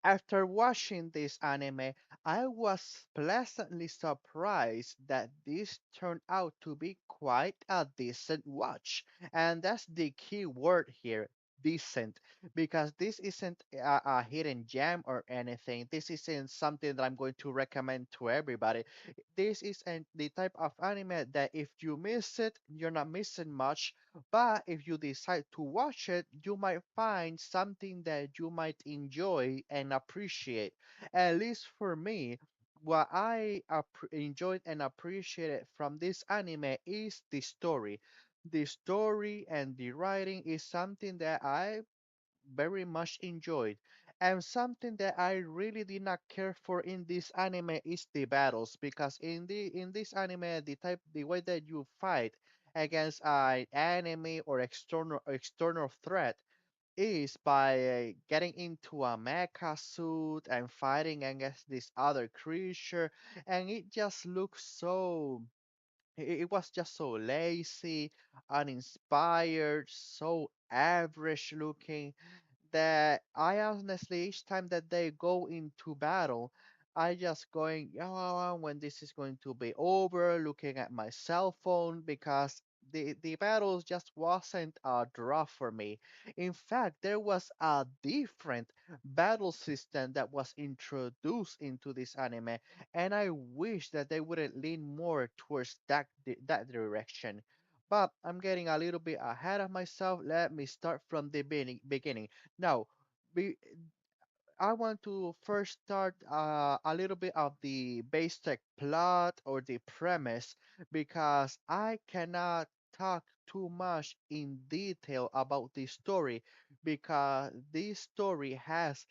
After watching this anime, I was pleasantly surprised that this turned out to be quite a decent watch. And that's the key word here, decent, because this isn't a hidden gem or anything. This isn't something that I'm going to recommend to everybody. This isn't the type of anime that if you miss it, you're not missing much. But if you decide to watch it, you might find something that you might enjoy and appreciate. At least for me, what I enjoyed and appreciated from this anime is the story. The story and the writing is something that I very much enjoyed. And something that I really did not care for in this anime is the battles, because in this anime the way that you fight against an enemy or external threat is by getting into a mecha suit and fighting against this other creature, and it just looks so it was just so lazy, uninspired, so average looking that I honestly, each time that they go into battle, I just going, oh, when this is going to be over, looking at my cell phone because the battles just wasn't a draw for me. In fact, there was a different battle system that was introduced into this anime, and I wish that they would lean more towards that direction. But I'm getting a little bit ahead of myself. Let me start from the beginning. Now, be, I want to first start a little bit of the basic plot or the premise because I cannot talk too much in detail about the story because this story has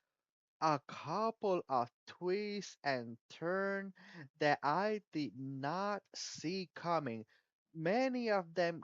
a couple of twists and turns that I did not see coming. Many of them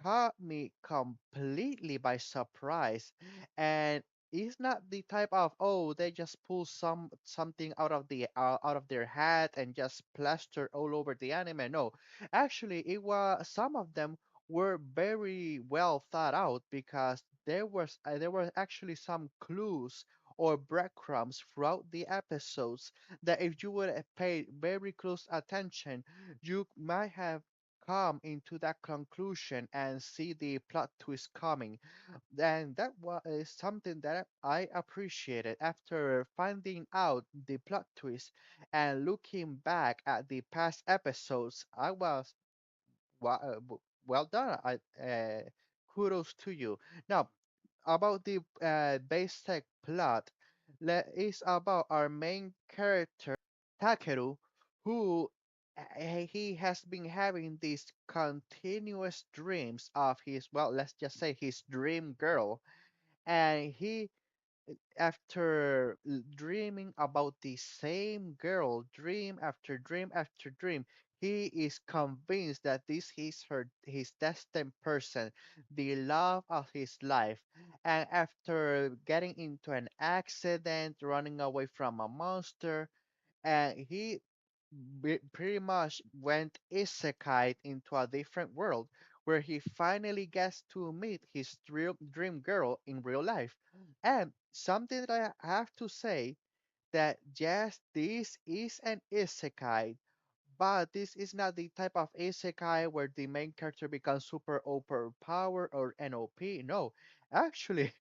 caught me completely by surprise, and it's not the type of, oh, they just pull something out of their hat and just plaster all over the anime. No, actually, it was some of them were very well thought out because there were actually some clues or breadcrumbs throughout the episodes that if you would have paid very close attention, you might have come into that conclusion and see the plot twist coming. And that was something that I appreciated after finding out the plot twist and looking back at the past episodes. I was well done. Kudos to you. Now, about the basic plot is about our main character Takeru, who he has been having these continuous dreams of his, well, let's just say his dream girl, and he after dreaming about the same girl, dream after dream after dream, he is convinced that this is his destined person, the love of his life. And after getting into an accident, running away from a monster, and he pretty much went isekai into a different world where he finally gets to meet his dream girl in real life. And something that I have to say that yes, this is an isekai, but this is not the type of isekai where the main character becomes super overpowered or NOP. No, actually,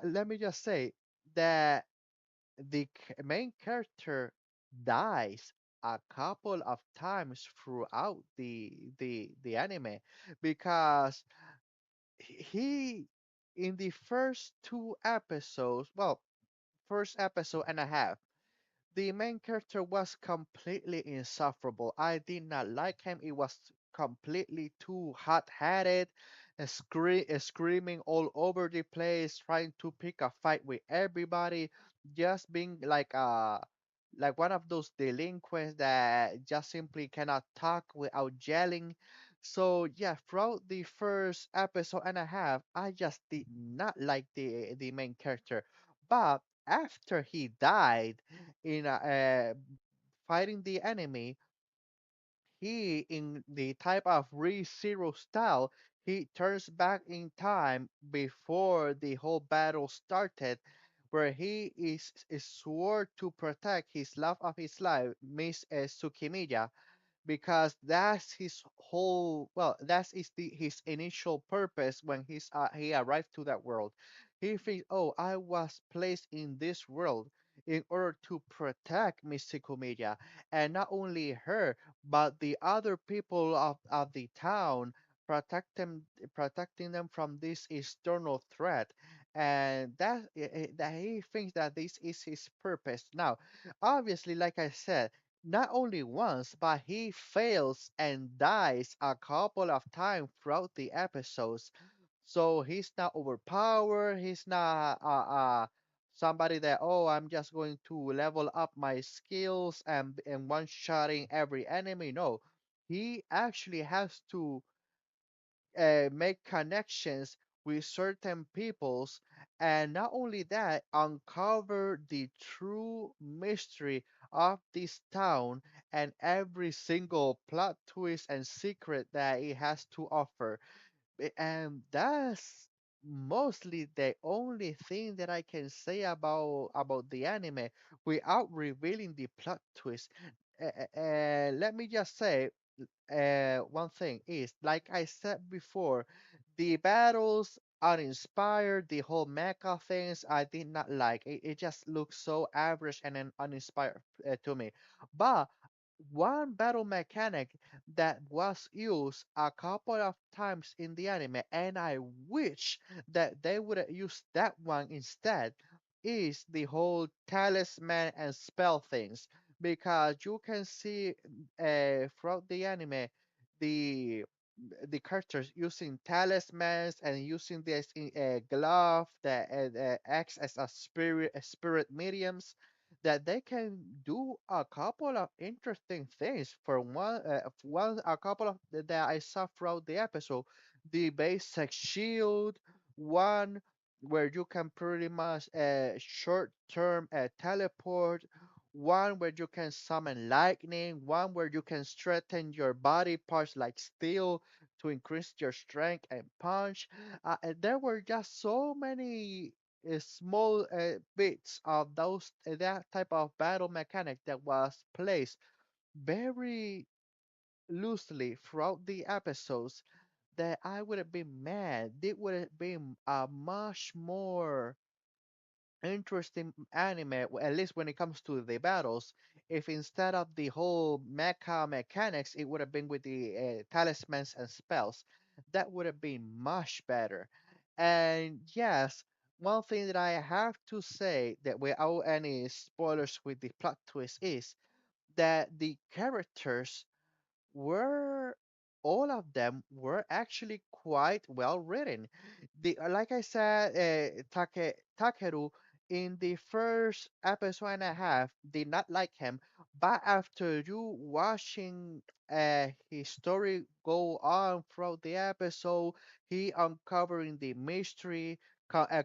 let me just say that the main character dies a couple of times throughout the anime because he in the first two episodes, well, first episode and a half, the main character was completely insufferable. I did not like him. It was completely too hot-headed, screaming all over the place, trying to pick a fight with everybody, just being like one of those delinquents that just simply cannot talk without yelling. So yeah, throughout the first episode and a half, I just did not like the main character. But after he died in fighting the enemy, he in the type of re-zero style, he turns back in time before the whole battle started where he is swore to protect his love of his life, Miss Tsukimiya, because that's his whole, well, that's his initial purpose when he arrived to that world. He thinks, oh, I was placed in this world in order to protect Mystical Media, and not only her but the other people of the town, protect them protecting them from this external threat. And that he thinks that this is his purpose. Now, obviously, like I said, not only once, but he fails and dies a couple of times throughout the episodes. So he's not overpowered. He's not somebody that, oh, I'm just going to level up my skills and one-shotting every enemy. No, he actually has to make connections with certain peoples, and not only that, uncover the true mystery of this town and every single plot twist and secret that it has to offer. And that's mostly the only thing that I can say about the anime without revealing the plot twist. Let me just say, one thing is, like I said before, the battles uninspired, the whole mecha things I did not like. It just looks so average and uninspired to me. But one battle mechanic that was used a couple of times in the anime, and I wish that they would have used that one instead, is the whole talisman and spell things. Because you can see throughout the anime, the the characters using talismans and using this glove that acts as a spirit mediums, that they can do a couple of interesting things. A couple of that I saw throughout the episode, the basic shield, one where you can pretty much short-term teleport, one where you can summon lightning, one where you can strengthen your body parts like steel to increase your strength and punch. And there were just so many small bits of that type of battle mechanic that was placed very loosely throughout the episodes, that I would have been mad. It would have been a much more interesting anime, at least when it comes to the battles, if instead of the whole mecha mechanics, it would have been with the talismans and spells. That would have been much better. And yes, one thing that I have to say that without any spoilers with the plot twist is that the characters were all of them were actually quite well written. Like I said, Takeru in the first episode and a half did not like him, but after you watching his story go on throughout the episode, he uncovering the mystery,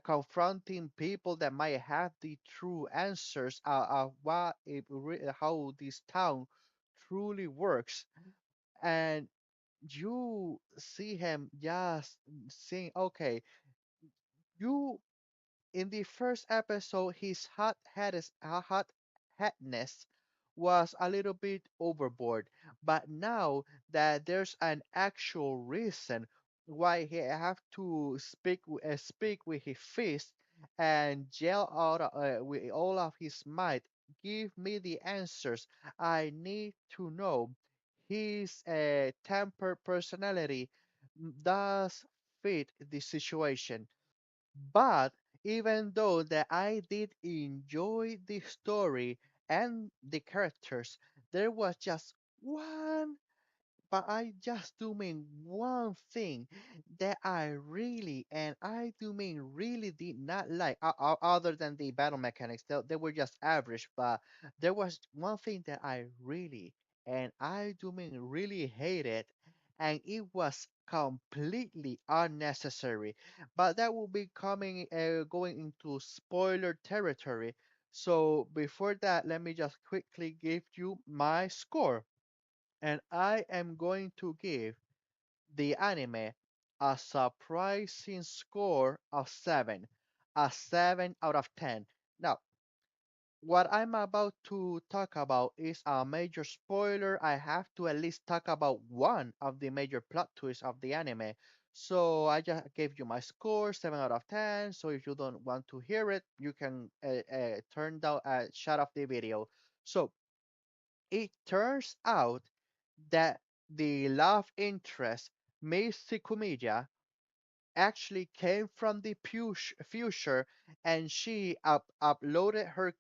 confronting people that might have the true answers of how this town truly works, and you see him just saying, okay, you in the first episode, his hot headness was a little bit overboard, but now that there's an actual reason why he have to speak with his fist and yell out with all of his might, give me the answers. I need to know. His temper personality does fit the situation. But even though that I did enjoy the story and the characters, there was just one, but I just do mean one thing that I do mean really did not like, other than the battle mechanics. They were just average, but there was one thing that I really, and I do mean really hated, and it was completely unnecessary. But that will be going into spoiler territory. So before that, let me just quickly give you my score, and I am going to give the anime a surprising score of 7, a 7 out of 10. Now, what I'm about to talk about is a major spoiler. I have to at least talk about one of the major plot twists of the anime. So I just gave you my score, 7 out of 10. So if you don't want to hear it, you can turn down, shut off the video. So it turns out that the love interest, Miss Sikumiya, actually came from the future, and she uploaded her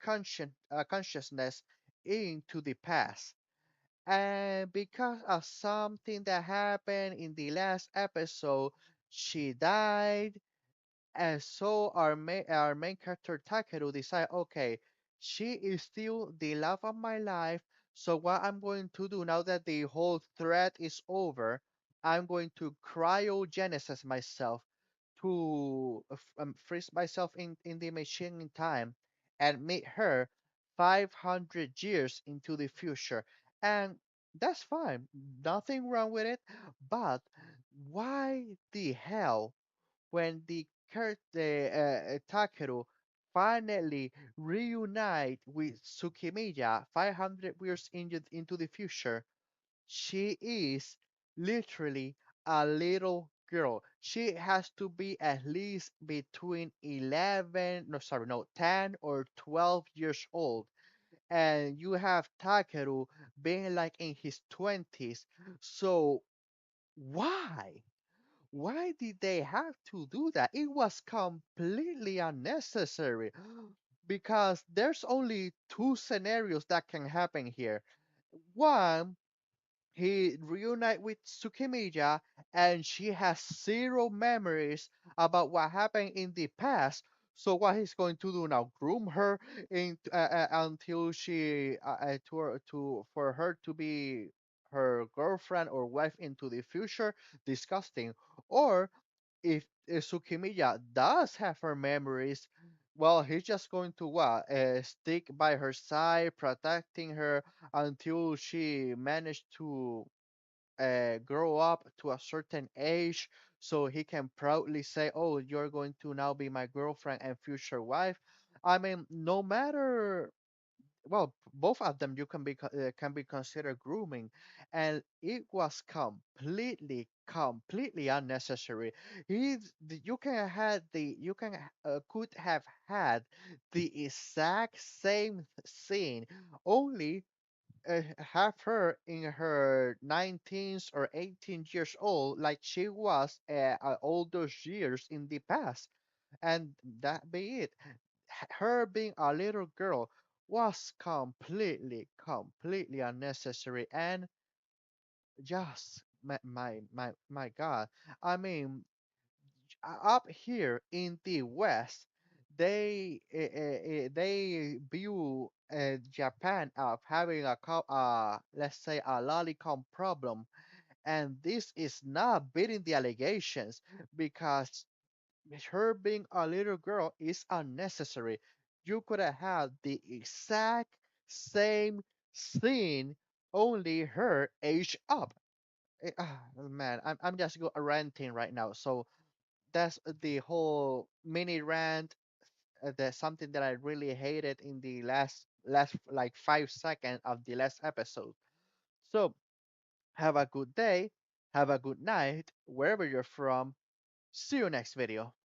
consciousness into the past. And because of something that happened in the last episode, she died, and so our main character Takeru decide, okay, she is still the love of my life. So what I'm going to do now that the whole threat is over, I'm going to cryogenesis myself to freeze myself in the machine in time and meet her 500 years into the future. And that's fine, nothing wrong with it. But why the hell when the Takeru finally reunite with Tsukimiya 500 years into the future, she is literally a little girl. She has to be at least between 11, no, sorry, no, 10 or 12 years old. And you have Takeru being like in his 20s. So why? Why did they have to do that? It was completely unnecessary because there's only two scenarios that can happen here. One, he reunite with Tsukimiya and she has zero memories about what happened in the past. So what he's going to do now? Groom her until she to for her to be her girlfriend or wife into the future? Disgusting. Or if Tsukimiya does have her memories, well, he's just going to what? Stick by her side, protecting her until she managed to grow up to a certain age so he can proudly say, oh, you're going to now be my girlfriend and future wife. I mean, no matter, well, both of them you can be considered grooming, and it was completely unnecessary. You can could have had the exact same scene, only have her in her 19s or 18 years old, like she was all those years in the past, and that be it. Her being a little girl was completely unnecessary, and just my God. I mean, up here in the West, they view Japan of having let's say a lolicon problem, and this is not beating the allegations because her being a little girl is unnecessary. You could have had the exact same scene, only her age up. Man, I'm just ranting right now. So that's the whole mini rant. That's something that I really hated in the last like 5 seconds of the last episode. So have a good day, have a good night, wherever you're from. See you next video.